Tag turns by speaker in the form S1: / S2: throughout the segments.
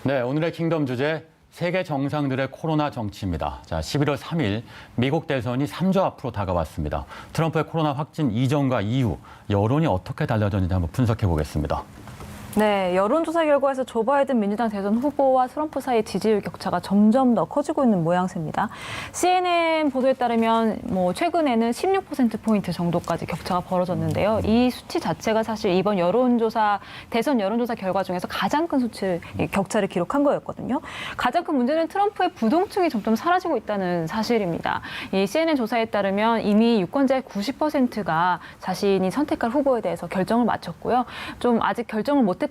S1: 네, 오늘의 킹덤 주제 세계 정상들의 코로나 정치입니다. 자, 11월 3일 미국 대선이 3주 앞으로 다가왔습니다. 트럼프의 코로나 확진 이전과 이후 여론이 어떻게 달라졌는지 한번 분석해 보겠습니다.
S2: 네, 여론조사 결과에서 조 바이든 민주당 대선 후보와 트럼프 사이 지지율 격차가 점점 더 커지고 있는 모양새입니다. CNN 보도에 따르면 최근에는 16%포인트 정도까지 격차가 벌어졌는데요. 이 수치 자체가 사실 이번 대선 여론조사 결과 중에서 가장 큰 격차를 기록한 거였거든요. 가장 큰 문제는 트럼프의 부동층이 점점 사라지고 있다는 사실입니다. 이 CNN 조사에 따르면 이미 유권자의 90%가 자신이 선택할 후보에 대해서 결정을 마쳤고요. 좀 아직 결정을 못했다라는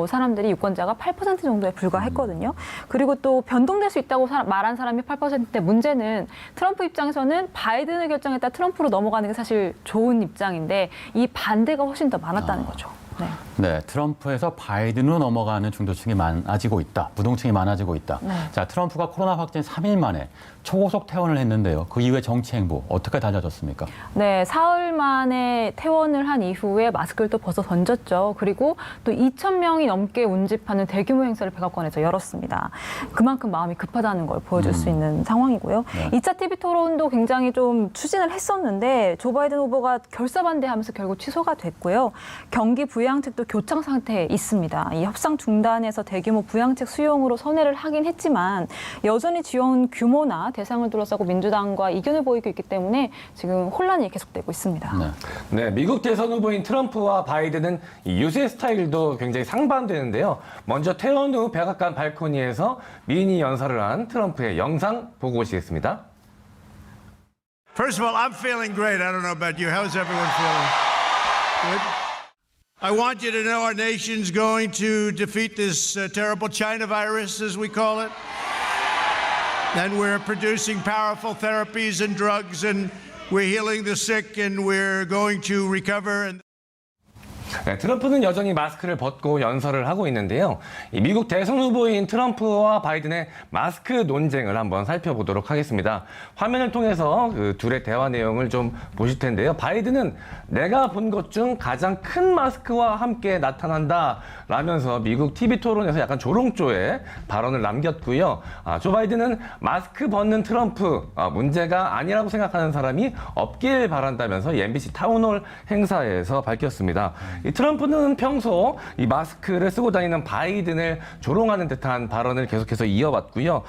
S2: 사람들이 유권자가 8% 정도에 불과했거든요. 그리고 또 변동될 수 있다고 말한 사람이 8%인데 문제는 트럼프 입장에서는 바이든을 결정했다 트럼프로 넘어가는 게 사실 좋은 입장인데 이 반대가 훨씬 더 많았다는 거죠.
S1: 네, 트럼프에서 바이든으로 넘어가는 중도층이 많아지고 있다. 부동층이 많아지고 있다.
S2: 네.
S1: 자, 트럼프가 코로나 확진 3일 만에 초고속 퇴원을 했는데요. 그 이후에 정치 행보 어떻게 달라졌습니까?
S2: 네, 사흘 만에 퇴원을 한 이후에 마스크를 또 벗어 던졌죠. 그리고 또 2,000명이 넘게 운집하는 대규모 행사를 백악관에서 열었습니다. 그만큼 마음이 급하다는 걸 보여줄 수 있는 상황이고요.
S1: 네.
S2: 2차 TV 토론도 굉장히 좀 추진을 했었는데 조 바이든 후보가 결사반대하면서 결국 취소가 됐고요. 경기 부양책도 교착 상태에 있습니다. 이 협상 중단에서 대규모 부양책 수용으로 선회를 하긴 했지만 여전히 지원 규모나 대상을 둘러싸고 민주당과 이견을 보이고 있기 때문에 지금 혼란이 계속되고 있습니다.
S3: 네, 미국 대선 후보인 트럼프와 바이든은 이 유세 스타일도 굉장히 상반되는데요. 먼저 퇴원 후 백악관 발코니에서 미니 연설을 한 트럼프의 영상 보고 오시겠습니다.
S4: First of all, I'm feeling great. I don't know about you. How's everyone feeling? Good? I want you to know our nation's going to defeat this terrible China virus, as we call it. And we're producing powerful therapies and drugs, and we're healing the sick, and we're going to recover.
S3: 네, 트럼프는 여전히 마스크를 벗고 연설을 하고 있는데요. 이 미국 대선 후보인 트럼프와 바이든의 마스크 논쟁을 한번 살펴보도록 하겠습니다. 화면을 통해서 그 둘의 대화 내용을 좀 보실 텐데요. 바이든은 내가 본 것 중 가장 큰 마스크와 함께 나타난다 라면서 미국 TV 토론에서 약간 조롱조의 발언을 남겼고요. 조 바이든은 마스크 벗는 트럼프 문제가 아니라고 생각하는 사람이 없길 바란다면서 이 MBC 타운홀 행사에서 밝혔습니다. 이 트럼프는 평소 이 마스크를 쓰고 다니는 바이든을 조롱하는 듯한 발언을 계속해서 이어왔고요.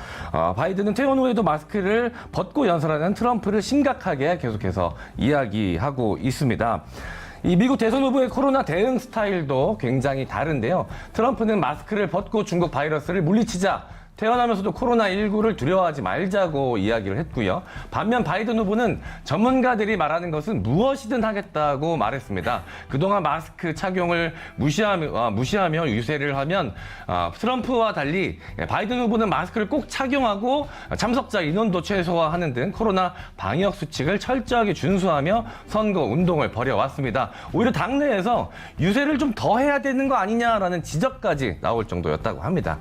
S3: 바이든은 퇴원 후에도 마스크를 벗고 연설하는 트럼프를 심각하게 계속해서 이야기하고 있습니다. 이 미국 대선 후보의 코로나 대응 스타일도 굉장히 다른데요. 트럼프는 마스크를 벗고 중국 바이러스를 물리치자, 퇴원하면서도 코로나19를 두려워하지 말자고 이야기를 했고요. 반면 바이든 후보는 전문가들이 말하는 것은 무엇이든 하겠다고 말했습니다. 그동안 마스크 착용을 무시하며 유세를 하면 트럼프와 달리 바이든 후보는 마스크를 꼭 착용하고 참석자 인원도 최소화하는 등 코로나 방역 수칙을 철저하게 준수하며 선거 운동을 벌여왔습니다. 오히려 당내에서 유세를 좀 더 해야 되는 거 아니냐라는 지적까지 나올 정도였다고 합니다.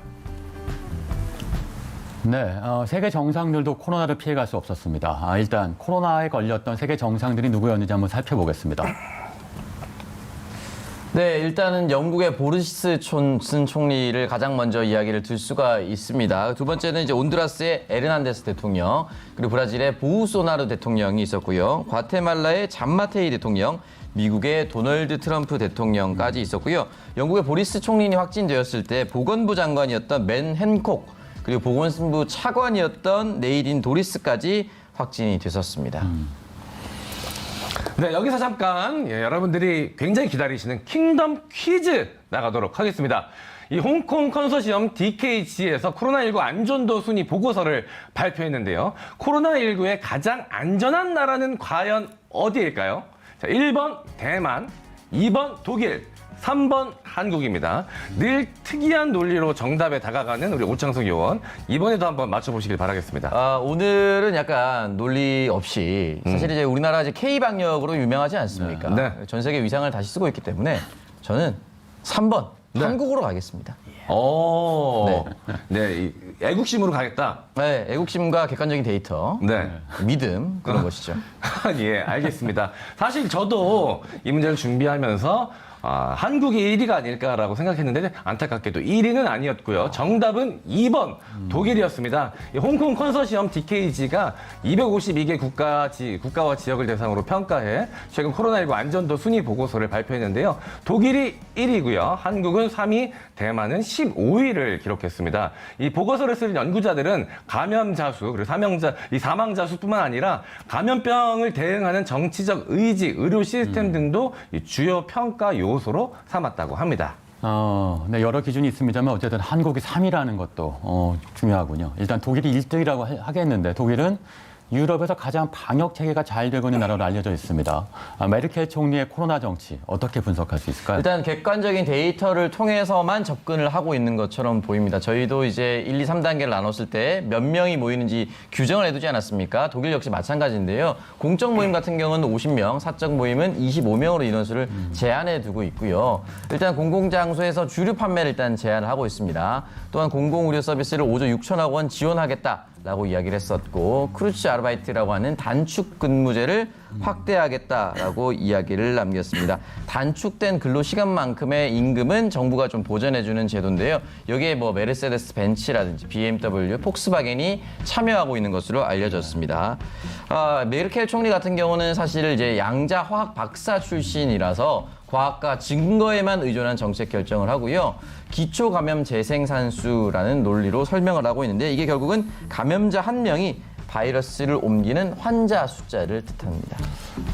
S1: 네, 세계 정상들도 코로나를 피해갈 수 없었습니다. 일단 코로나에 걸렸던 세계 정상들이 누구였는지 한번 살펴보겠습니다.
S5: 네, 일단은 영국의 보리스 존슨 총리를 가장 먼저 이야기를 들 수가 있습니다. 두 번째는 이제 온두라스의 에르난데스 대통령, 그리고 브라질의 보우소나루 대통령이 있었고요. 과테말라의 잔마테이 대통령, 미국의 도널드 트럼프 대통령까지 있었고요. 영국의 보리스 총리이 확진되었을 때 보건부 장관이었던 맨 핸콕, 그리고 보건부 차관이었던 네일인 도리스까지 확진이 됐었습니다.
S3: 네, 여기서 잠깐 여러분들이 굉장히 기다리시는 킹덤 퀴즈 나가도록 하겠습니다. 이 홍콩 컨소시엄 DKG에서 코로나19 안전도 순위 보고서를 발표했는데요. 코로나19의 가장 안전한 나라는 과연 어디일까요? 자, 1번 대만, 2번 독일, 3번 한국입니다. 늘 특이한 논리로 정답에 다가가는 우리 오창석 의원, 이번에도 한번 맞춰보시길 바라겠습니다.
S5: 오늘은 약간 논리 없이 사실 이제 우리나라 이제 K-방역으로 유명하지 않습니까?
S3: 네.
S5: 전 세계 위상을 다시 쓰고 있기 때문에 저는 3번 한국으로 가겠습니다.
S3: 오, 네, 애국심으로 가겠다.
S5: 네, 애국심과 객관적인 데이터,
S3: 네.
S5: 믿음 그런 것이죠.
S3: 예, 알겠습니다. 사실 저도 이 문제를 준비하면서 한국이 1위가 아닐까라고 생각했는데 안타깝게도 1위는 아니었고요. 정답은 2번 독일이었습니다. 이 홍콩 컨소시엄 DKG가 252개 국가와 지역을 대상으로 평가해 최근 코로나19 안전도 순위 보고서를 발표했는데요. 독일이 1위고요. 한국은 3위, 대만은 15위를 기록했습니다. 이 보고서를 쓴 연구자들은 감염자 수, 그리고 사망자 수뿐만 아니라 감염병을 대응하는 정치적 의지, 의료 시스템 등도 이 주요 평가 요소로 삼았다고 합니다.
S1: 네, 여러 기준이 있습니다만 어쨌든 한국이 3위라는 것도 중요하군요. 일단 독일이 1등이라고 하겠는데 독일은 유럽에서 가장 방역 체계가 잘 되고 있는 나라로 알려져 있습니다. 메르켈 총리의 코로나 정치 어떻게 분석할 수 있을까요?
S5: 일단 객관적인 데이터를 통해서만 접근을 하고 있는 것처럼 보입니다. 저희도 이제 1, 2, 3단계를 나눴을 때 몇 명이 모이는지 규정을 해두지 않았습니까? 독일 역시 마찬가지인데요. 공적 모임 같은 경우는 50명, 사적 모임은 25명으로 인원수를 제한해 두고 있고요. 일단 공공장소에서 주류 판매를 일단 제한을 하고 있습니다. 또한 공공의료 서비스를 5조 6천억 원 지원하겠다라고 이야기를 했었고, 크루츠 아르바이트라고 하는 단축 근무제를 확대하겠다라고 이야기를 남겼습니다. 단축된 근로 시간만큼의 임금은 정부가 좀 보전해주는 제도인데요. 여기에 뭐 메르세데스 벤츠라든지 BMW, 폭스바겐이 참여하고 있는 것으로 알려졌습니다. 메르켈 총리 같은 경우는 사실 이제 양자 화학 박사 출신이라서 과학과 증거에만 의존한 정책 결정을 하고요. 기초 감염 재생산수라는 논리로 설명을 하고 있는데 이게 결국은 감염자 한 명이 바이러스를 옮기는 환자 숫자를 뜻합니다.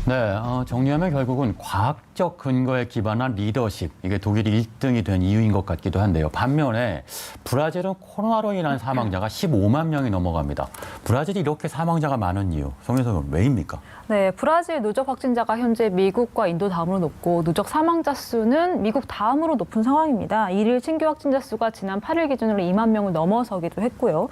S1: 네, 정리하면 결국은 과학적 근거에 기반한 리더십, 이게 독일이 1등이 된 이유인 것 같기도 한데요. 반면에 브라질은 코로나로 인한 사망자가 15만 명이 넘어갑니다. 브라질이 이렇게 사망자가 많은 이유, 송혜선은 왜입니까?
S2: 네, 브라질 누적 확진자가 현재 미국과 인도 다음으로 높고 누적 사망자 수는 미국 다음으로 높은 상황입니다. 일일 신규 확진자 수가 지난 8일 기준으로 2만 명을 넘어서기도 했고요.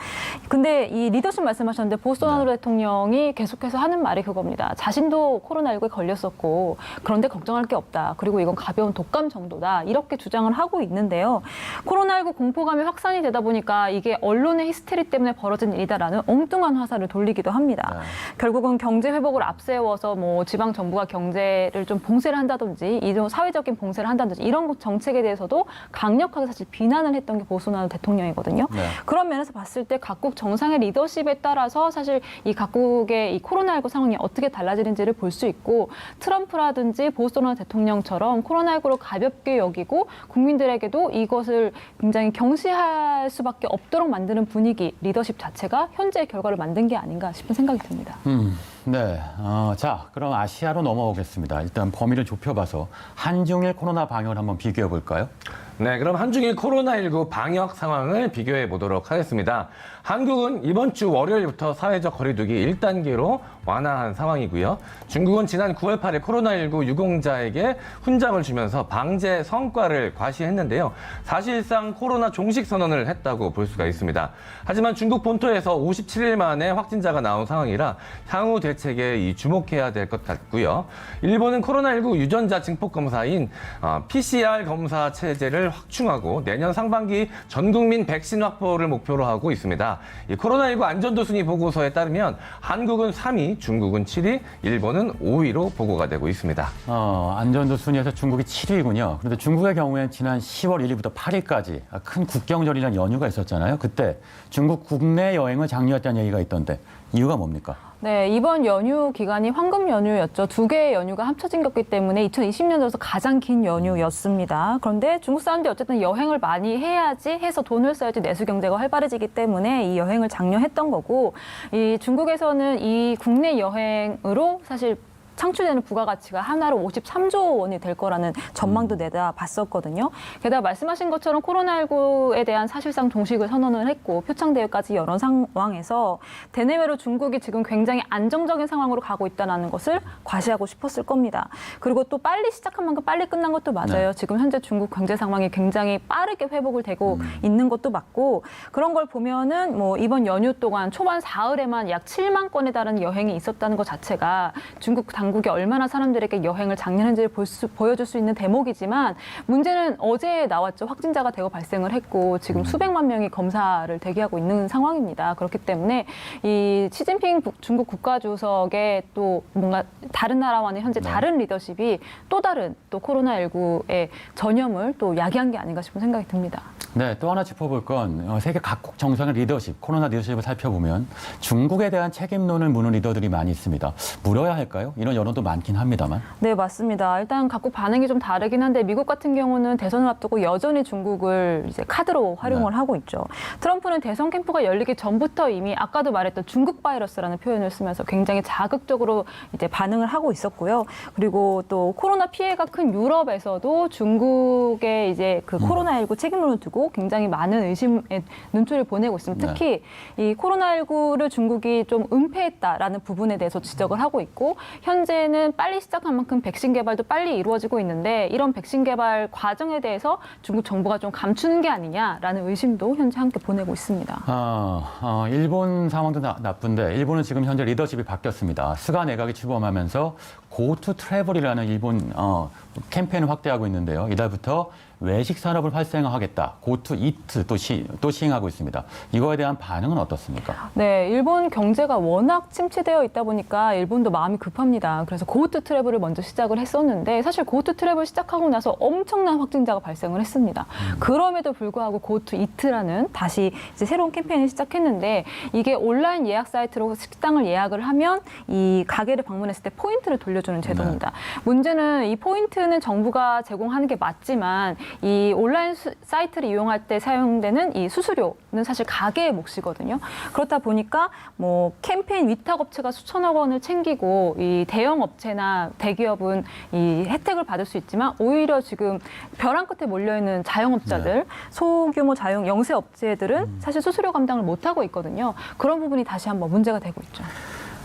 S2: 근데 이 리더십 말씀하셨는데 보소나로 대통령이 계속해서 하는 말이 그겁니다. 자신도 코로나19에 걸렸었고 그런데 걱정할 게 없다. 그리고 이건 가벼운 독감 정도다. 이렇게 주장을 하고 있는데요. 코로나19 공포감이 확산이 되다 보니까 이게 언론의 히스테리 때문에 벌어진 일이다라는 엉뚱한 화살을 돌리기도 합니다. 결국은 경제 회복을 앞세워서 뭐 지방 정부가 경제를 좀 봉쇄를 한다든지 이런 사회적인 봉쇄를 한다든지 이런 정책에 대해서도 강력하게 사실 비난을 했던 게 보소나로 대통령이거든요. 그런 면에서 봤을 때 각국 정상의 리더십에 따라서 사실 이 각국의 이 코로나19 상황이 어떻게 달라지는지를 볼 수 있고 트럼프라든지 보소나로 대통령처럼 코로나19를 가볍게 여기고 국민들에게도 이것을 굉장히 경시할 수밖에 없도록 만드는 분위기, 리더십 자체가 현재의 결과를 만든 게 아닌가 싶은 생각이 듭니다.
S1: 네, 자, 그럼 아시아로 넘어오겠습니다. 일단 범위를 좁혀봐서 한중일 코로나 방역을 한번 비교해 볼까요?
S3: 네, 그럼 한중일 코로나19 방역 상황을 비교해 보도록 하겠습니다. 한국은 이번 주 월요일부터 사회적 거리두기 1단계로 완화한 상황이고요. 중국은 지난 9월 8일 코로나19 유공자에게 훈장을 주면서 방제 성과를 과시했는데요. 사실상 코로나 종식 선언을 했다고 볼 수가 있습니다. 하지만 중국 본토에서 57일 만에 확진자가 나온 상황이라 향후 대책에 주목해야 될 것 같고요. 일본은 코로나19 유전자 증폭 검사인 PCR 검사 체제를 확충하고 내년 상반기 전 국민 백신 확보를 목표로 하고 있습니다. 이 코로나19 안전도 순위 보고서에 따르면 한국은 3위, 중국은 7위, 일본은 5위로 보고가 되고 있습니다.
S1: 안전도 순위에서 중국이 7위군요. 그런데 중국의 경우에는 지난 10월 1일부터 8일까지 큰 국경절이라는 연휴가 있었잖아요. 그때 중국 국내 여행을 장려했다는 얘기가 있던데 이유가 뭡니까?
S2: 네, 이번 연휴 기간이 황금 연휴였죠. 두 개의 연휴가 합쳐진 거기 때문에 2020년 들어서 가장 긴 연휴였습니다. 그런데 중국 사람들이 어쨌든 여행을 많이 해야지 해서 돈을 써야지 내수 경제가 활발해지기 때문에 이 여행을 장려했던 거고, 이 중국에서는 이 국내 여행으로 사실 창출되는 부가가치가 하나로 53조 원이 될 거라는 전망도 내다봤었거든요. 게다가 말씀하신 것처럼 코로나19에 대한 사실상 종식을 선언을 했고 표창대회까지 열은 상황에서 대내외로 중국이 지금 굉장히 안정적인 상황으로 가고 있다는 것을 과시하고 싶었을 겁니다. 그리고 또 빨리 시작한 만큼 빨리 끝난 것도 맞아요. 지금 현재 중국 경제 상황이 굉장히 빠르게 회복을 되고 있는 것도 맞고, 그런 걸 보면은 뭐 이번 연휴 동안 초반 사흘에만 약 7만 건에 달하는 여행이 있었다는 것 자체가 중국 당 당국이 얼마나 사람들에게 여행을 장려했는지를 보여줄 수 있는 대목이지만 문제는 어제 나왔죠. 확진자가 대거 발생을 했고 지금 수백만 명이 검사를 대기하고 있는 상황입니다. 그렇기 때문에 이 시진핑 중국 국가주석의 또 뭔가 다른 나라와는 현재 다른 리더십이 또 다른 또 코로나19의 전염을 또 야기한 게 아닌가 싶은 생각이 듭니다.
S1: 네, 또 하나 짚어볼 건 세계 각국 정상의 리더십, 코로나 리더십을 살펴보면 중국에 대한 책임론을 무는 리더들이 많이 있습니다. 물어야 할까요? 이런 여론도 많긴 합니다만.
S2: 네, 맞습니다. 일단 각국 반응이 좀 다르긴 한데 미국 같은 경우는 대선을 앞두고 여전히 중국을 이제 카드로 활용을 하고 있죠. 트럼프는 대선 캠프가 열리기 전부터 이미 아까도 말했던 중국 바이러스라는 표현을 쓰면서 굉장히 자극적으로 이제 반응을 하고 있었고요. 그리고 또 코로나 피해가 큰 유럽에서도 중국의 이제 그 코로나19 책임론을 두고 굉장히 많은 의심의 눈초리를 보내고 있습니다. 특히 이 코로나19를 중국이 좀 은폐했다라는 부분에 대해서 지적을 하고 있고 현재는 빨리 시작한 만큼 백신 개발도 빨리 이루어지고 있는데 이런 백신 개발 과정에 대해서 중국 정부가 좀 감추는 게 아니냐라는 의심도 현재 함께 보내고 있습니다.
S1: 일본 상황도 나쁜데 일본은 지금 현재 리더십이 바뀌었습니다. 스가 내각이 출범하면서 고투 트래블이라는 일본 캠페인을 확대하고 있는데요. 이달부터 외식 산업을 활성화하겠다. 고투 이트 또 시행하고 있습니다. 이거에 대한 반응은 어떻습니까?
S2: 네, 일본 경제가 워낙 침체되어 있다 보니까 일본도 마음이 급합니다. 그래서 고투 트래블을 먼저 시작을 했었는데 사실 고투 트래블 시작하고 나서 엄청난 확진자가 발생을 했습니다. 그럼에도 불구하고 고투 이트라는 다시 이제 새로운 캠페인을 시작했는데 이게 온라인 예약 사이트로 식당을 예약을 하면 이 가게를 방문했을 때 포인트를 돌려주는 제도입니다. 문제는 이 포인트는 정부가 제공하는 게 맞지만 이 온라인 사이트를 이용할 때 사용되는 이 수수료는 사실 가게의 몫이거든요. 그렇다 보니까 뭐 캠페인 위탁 업체가 수천억 원을 챙기고 이 대형 업체나 대기업은 이 혜택을 받을 수 있지만 오히려 지금 벼랑 끝에 몰려 있는 자영업자들, 소규모 자영 영세 업체들은 사실 수수료 감당을 못 하고 있거든요. 그런 부분이 다시 한번 문제가 되고 있죠.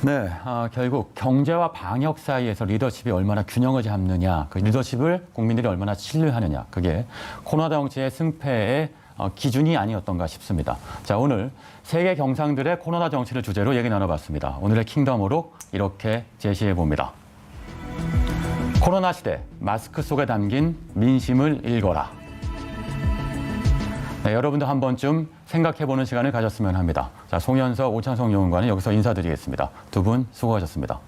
S1: 네, 결국 경제와 방역 사이에서 리더십이 얼마나 균형을 잡느냐, 그 리더십을 국민들이 얼마나 신뢰하느냐, 그게 코로나 정치의 승패의 기준이 아니었던가 싶습니다. 자, 오늘 세계 경상들의 코로나 정치를 주제로 얘기 나눠봤습니다. 오늘의 킹덤으로 이렇게 제시해 봅니다. 코로나 시대, 마스크 속에 담긴 민심을 읽어라. 네, 여러분도 한 번쯤 생각해보는 시간을 가졌으면 합니다. 자, 송현석, 오창석 연구관은 여기서 인사드리겠습니다. 두 분 수고하셨습니다.